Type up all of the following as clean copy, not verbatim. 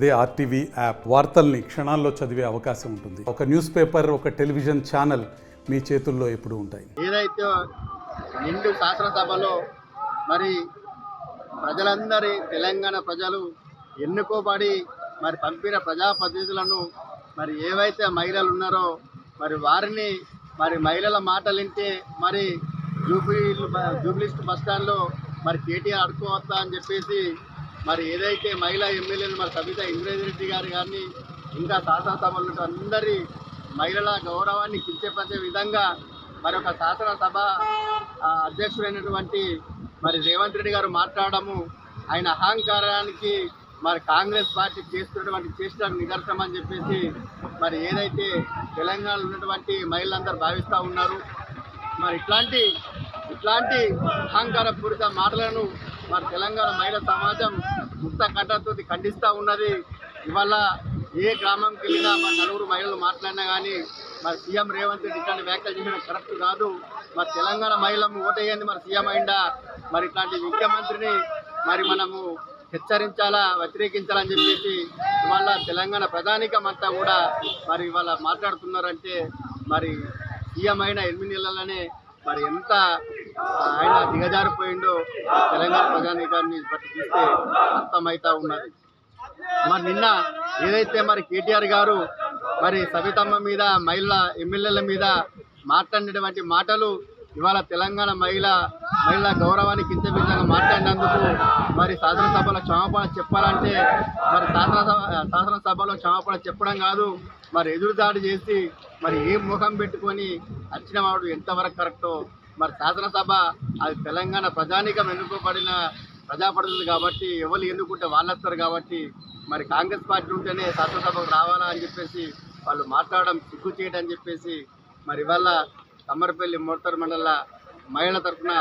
అదే RTV app వార్తల్ని క్షణాల్లో చదివే అవకాశం ఉంటుంది. ఒక న్యూస్ పేపర్, ఒక టెలివిజన్ ఛానల్ మీ చేతుల్లో ఎప్పుడూ ఉంటాయి. ఏదైతే నిండు శాసనసభలో మరి ప్రజలందరి తెలంగాణ ప్రజలు ఎన్నుకోబడి మరి పంపిన ప్రజాప్రతినిధులను మరి ఏవైతే మహిళలు ఉన్నారో మరి వారిని మరి మహిళల మాటలు వింటే మరి జూబ్లీస్ట్ బస్టాండ్లో మరి కేటీఆర్ అడుకోవద్దా అని చెప్పేసి మరి ఏదైతే మహిళా ఎమ్మెల్యేలు మరి సబితా ఇంద్రారెడ్డి గారు కానీ ఇంకా శాసనసభలో అందరి మహిళల గౌరవాన్ని కించపరిచే విధంగా మరి ఒక శాసనసభ అధ్యక్షుడైనటువంటి మరి రేవంత్ రెడ్డి గారు మాట్లాడము ఆయన అహంకారానికి మరి కాంగ్రెస్ పార్టీ చేస్తున్నటువంటి చేష్టకు నిదర్శనం అని చెప్పేసి మరి ఏదైతే తెలంగాణలో ఉన్నటువంటి మహిళలందరూ భావిస్తూ ఉన్నారు. మరి ఇట్లాంటి అహంకారపూరిత మాటలను మరి తెలంగాణ మహిళా సమాజం ముక్త కంఠంతో ఖండిస్తూ ఉన్నది. ఇవాళ ఏ గ్రామంకి వెళ్ళినా మరి నలుగురు మహిళలు మాట్లాడినా కానీ మరి సీఎం రేవంత్ రెడ్డి ఇట్లాంటి వ్యాఖ్యలు చేయడం కరెక్ట్ కాదు. మరి తెలంగాణ మహిళలు ఓటేయండి మరి సీఎం అయిందా మరి ఇట్లాంటి ముఖ్యమంత్రిని మరి మనము హెచ్చరించాలా, వ్యతిరేకించాలని చెప్పేసి ఇవాళ తెలంగాణ ప్రధానికం అంతా కూడా మరి ఇవాళ మాట్లాడుతున్నారంటే మరి సీఎం అయిన 8 నెలలనే మరి ఎంత ఆయన దిగజారిపోయిండో తెలంగాణ ప్రజానీకాన్ని బట్టి చూస్తే అర్థమవుతా ఉన్నది. మరి నిన్న ఏదైతే మరి కేటీఆర్ గారు మరి సబితమ్మ మీద మహిళా ఎమ్మెల్యేల మీద మాట్లాడినటువంటి మాటలు ఇవాళ తెలంగాణ మహిళా గౌరవాన్ని కించవిధంగా మాట్లాడినందుకు మరి శాసనసభలో క్షమాపణ చెప్పాలంటే మరి శాసనసభలో క్షమాపణ చెప్పడం కాదు, మరి ఎదురుదాడి చేసి మరి ఏం ముఖం పెట్టుకొని వచ్చిన వాడు ఎంతవరకు కరెక్టో. మరి శాసనసభ అది తెలంగాణ ప్రజానీకం ఎన్నుకోబడిన ప్రజాప్రతినిధులు కాబట్టి ఎవరు ఎన్నుకుంటే వాళ్ళు వస్తారు కాబట్టి మరి కాంగ్రెస్ పార్టీ ఉంటేనే శాసనసభకు రావాలా అని చెప్పేసి వాళ్ళు మాట్లాడడం సిగ్గు చేయడం అని చెప్పేసి మరి ఇవాళ కమ్మరపల్లి మోర్తర్ మండల మహిళల తరఫున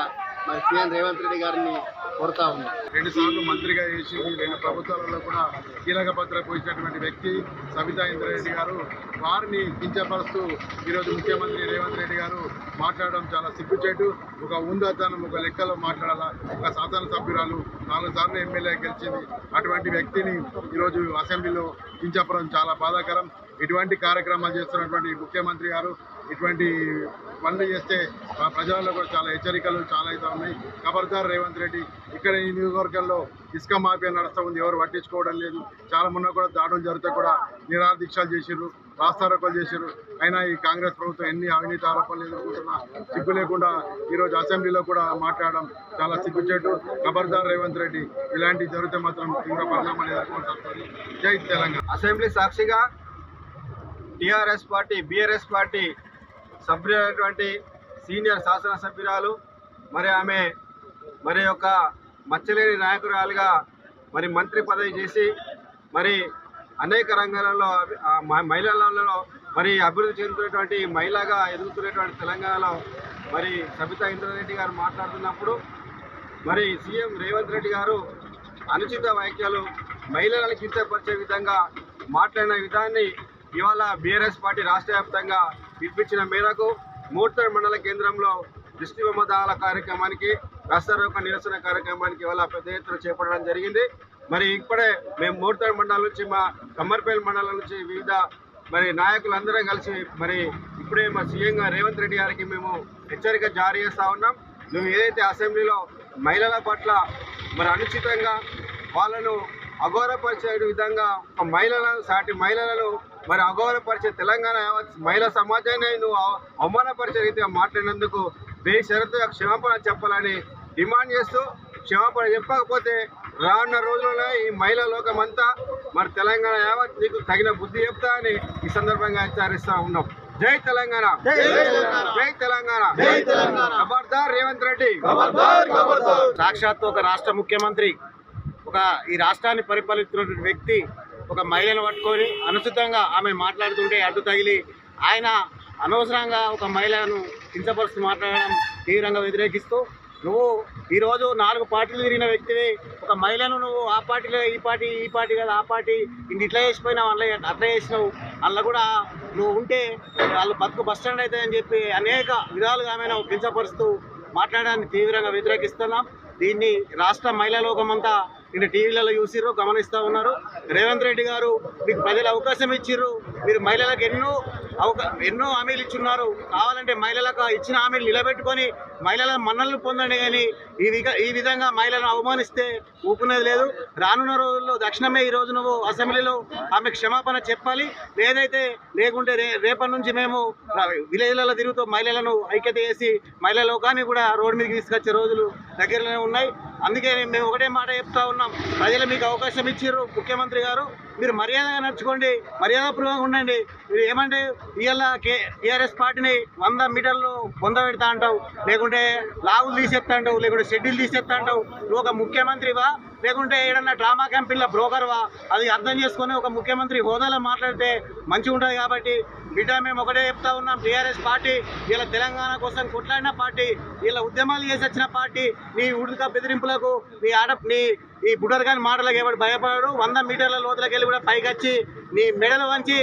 మరి సీఎం రేవంత్ రెడ్డి గారిని కోరుతా ఉన్నాం. 2 సార్లు మంత్రిగా చేసి 2 ప్రభుత్వాలలో కూడా కీలక పాత్ర పోషించినటువంటి వ్యక్తి సబితా ఇంద్రారెడ్డి గారు, వారిని కించపరుస్తూ ఈరోజు ముఖ్యమంత్రి రేవంత్ రెడ్డి గారు మాట్లాడడం చాలా సిగ్గుచేటు. ఒక ఉందాతనం, ఒక లెక్కలో మాట్లాడాలా. ఒక శాసనసభ్యురాలు 4 సార్లు ఎమ్మెల్యే గెలిచింది, అటువంటి వ్యక్తిని ఈరోజు అసెంబ్లీలో కించపరడం చాలా బాధాకరం. ఇటువంటి కార్యక్రమాలు చేస్తున్నటువంటి ముఖ్యమంత్రి గారు ఇటువంటి పనులు చేస్తే ప్రజలలో కూడా చాలా హెచ్చరికలు చాలా అయితే ఉన్నాయి. ఖబర్దార్ రేవంత్ రెడ్డి. ఇక్కడ ఈ నియోజకవర్గంలో ఇసుక మాఫియా నడుస్తూ ఉంది, ఎవరు పట్టించుకోవడం లేదు. చాలా మొన్న కూడా దాడులు జరిగితే కూడా నిరాహార దీక్షలు చేసిర్రు, రాస్తారోకోలు చేసిర్రు. అయినా ఈ కాంగ్రెస్ ప్రభుత్వం ఎన్ని అవినీతి ఆరోపణలు ఎదుర్కొంటున్నా సిగ్గు లేకుండా ఈరోజు అసెంబ్లీలో కూడా మాట్లాడడం చాలా సిగ్గుచేటు. ఖబర్దార్ రేవంత్ రెడ్డి. ఇలాంటివి జరిగితే మాత్రం తీవ్ర పరిణామాలు ఎదుర్కోవాల్సి వస్తుంది. జై తెలంగాణ. అసెంబ్లీ సాక్షిగా టీఆర్ఎస్ పార్టీ, బీఆర్ఎస్ పార్టీ సభ్యులైనటువంటి సీనియర్ శాసనసభ్యురాలు మరి ఆమె మరి యొక్క మచ్చలేని నాయకురాలుగా మరి మంత్రి పదవి చేసి మరి అనేక రంగాలలో మహిళలలో మరి అభివృద్ధి చెందుతున్నటువంటి మహిళగా ఎదుగుతున్నటువంటి తెలంగాణలో మరి సబితా ఇంద్రారెడ్డి గారు మాట్లాడుతున్నప్పుడు మరి సీఎం రేవంత్ రెడ్డి గారు అనుచిత వ్యాఖ్యలు మహిళలను కించపరిచే విధంగా మాట్లాడిన విధాన్ని ఇవాళ బీఆర్ఎస్ పార్టీ రాష్ట్ర వ్యాప్తంగా పిలిపించిన మేరకు మోర్తర్ మండల కేంద్రంలో దృష్టి బొమ్మదాల కార్యక్రమానికి, రాస్తారోకో నిరసన కార్యక్రమానికి ఇవాళ పెద్ద ఎత్తున చేపట్టడం జరిగింది. మరి ఇప్పుడే మేము మోర్తర్ మండలం నుంచి, మా కమ్మర్పల్లి మండలం నుంచి వివిధ మరి నాయకులందరం కలిసి మరి ఇప్పుడే మా సీఎం రేవంత్ రెడ్డి గారికి మేము హెచ్చరిక జారీ చేస్తూ ఉన్నాం. నువ్వు ఏదైతే అసెంబ్లీలో మహిళల పట్ల మరి అనుచితంగా వాళ్ళను అగౌరవపరిచే విధంగా సాటి మహిళలను మరి అగౌరవపరిచే తెలంగాణ మహిళా సమాజాన్ని నువ్వు అవమానపరిచే రీతిగా మాట్లాడినందుకు బేషరతుగా క్షమాపణ చెప్పాలని డిమాండ్ చేస్తూ, క్షమాపణ చెప్పకపోతే రానున్న రోజుల్లో ఈ మహిళా లోకం అంతా మరి తెలంగాణ యావత్ నీకు తగిన బుద్ధి చెప్తా అని ఈ సందర్భంగా హెచ్చరిస్తూ ఉన్నాం. జై తెలంగాణ, జై తెలంగాణ, ఖబర్దార్ రేవంత్ రెడ్డి. సాక్షాత్తు ఒక రాష్ట్ర ముఖ్యమంత్రి, ఈ రాష్ట్రాన్ని పరిపాలిస్తున్నటువంటి వ్యక్తి ఒక మహిళను పట్టుకొని అనుచితంగా ఆమె మాట్లాడుతుంటే అడ్డు తగిలి ఆయన అనవసరంగా ఒక మహిళను కించపరుస్తూ మాట్లాడడం తీవ్రంగా వ్యతిరేకిస్తూ, నువ్వు ఈరోజు 4 పార్టీలు తిరిగిన వ్యక్తివి, ఒక మహిళను నువ్వు ఆ పార్టీలో ఈ పార్టీ కదా ఆ పార్టీ ఇట్లా చేసిపోయినావు, అట్లా చేసినావు, అందులో కూడా నువ్వు ఉంటే వాళ్ళు బతుకు బస్టాండ్ అవుతాయని చెప్పి అనేక విధాలుగా ఆమెను కించపరుస్తూ మాట్లాడడాన్ని తీవ్రంగా వ్యతిరేకిస్తున్నాం. దీన్ని రాష్ట్ర మహిళా లోకమంతా నిన్న టీవీలలో చూసిర్రు, గమనిస్తూ ఉన్నారు. రేవంత్ రెడ్డి గారు మీకు ప్రజలు అవకాశం ఇచ్చిర్రు, మీరు మహిళలకు ఎన్నో హామీలు ఇచ్చున్నారు. కావాలంటే మహిళలకు ఇచ్చిన హామీలు నిలబెట్టుకొని మహిళల మన్నలను పొందండి. కానీ ఈ విధంగా మహిళలను అవమానిస్తే ఊపుకునేది లేదు. రానున్న రోజుల్లో తక్షణమే ఈ రోజు నువ్వు అసెంబ్లీలో ఆమె క్షమాపణ చెప్పాలి. లేకుంటే రేపటి నుంచి మేము విలేజ్లలో తిరుగుతూ మహిళలను ఐక్యత చేసి మహిళా లోకాన్ని కూడా రోడ్డు మీదకి తీసుకొచ్చే రోజులు దగ్గరలోనే ఉన్నాయి. అందుకే మేము ఒకటే మాట చెప్తా ఉన్నాం, ప్రజలు మీకు అవకాశం ఇచ్చిర్రు. ముఖ్యమంత్రి గారు మీరు మర్యాదగా నడుచుకోండి, మర్యాదపూర్వకంగా ఉండండి. మీరు ఏమంటే ఇవాళ టీఆర్ఎస్ పార్టీని 100 మీటర్లు పొందబెడతా అంటావు, లేకుంటే లాగులు తీసేస్తా అంటావు, లేకుంటే షెడ్యూల్ తీసేస్తా అంటావు. నువ్వు ఒక ముఖ్యమంత్రివా లేకుంటే ఏదన్నా డ్రామా క్యాంపిన్ల బ్రోకర్వా? అది అర్థం చేసుకొని ఒక ముఖ్యమంత్రి హోదాలో మాట్లాడితే మంచిగా ఉంటుంది. కాబట్టి బిడ్డ మేము ఒకటే చెప్తా ఉన్నాం, టీఆర్ఎస్ పార్టీ ఇలా తెలంగాణ కోసం కొట్లాడిన పార్టీ, ఇలా ఉద్యమాలు చేసి వచ్చిన పార్టీ. నీ ఉడక బెదిరింపులకు ఈ బుడర్గాని మాటలకు ఎవరు భయపడడు. 100 మీటర్ల లోతులకు వెళ్ళి కూడా పైకి వచ్చి నీ మెడలు వంచి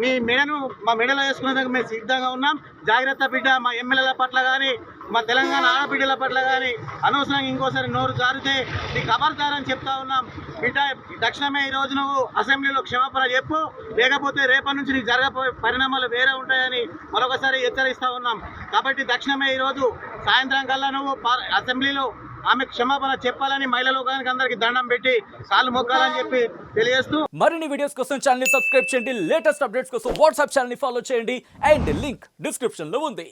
నీ మెడను మా మెడలో వేసుకునేందుకు మేము సిద్ధంగా ఉన్నాం. జాగ్రత్త బిడ్డ. మా ఎమ్మెల్యేల పట్ల కానీ మా తెలంగాణ ఆడబిడ్డల పట్ల కానీ అనవసరంగా ఇంకోసారి నోరు జారితే నీ ఖబర్దారని చెప్తా ఉన్నాం. బిడ్డ తక్షణమే ఈ రోజు నువ్వు అసెంబ్లీలో క్షమాపణ చెప్పు, లేకపోతే రేపటి నుంచి నీకు జరగబోయే పరిణామాలు వేరే ఉంటాయని మరొకసారి హెచ్చరిస్తూ ఉన్నాం. కాబట్టి తక్షణమే ఈరోజు సాయంత్రం కల్లా నువ్వు అసెంబ్లీలో ఆమె క్షమాపణ చెప్పాలని మహిళా లోకానికి అందరికి దండం పెట్టి కాళ్ళు మొక్కాలని చెప్పి తెలియజేస్తూ మరిన్ని వీడియోస్ కోసం ఛానల్ ని సబ్స్క్రైబ్ చేయండి. లేటెస్ట్ అప్డేట్స్ కోసం వాట్సాప్ ఛానల్ ని ఫాలో చేయండి. అండ్ లింక్ డిస్క్రిప్షన్ లో ఉంది.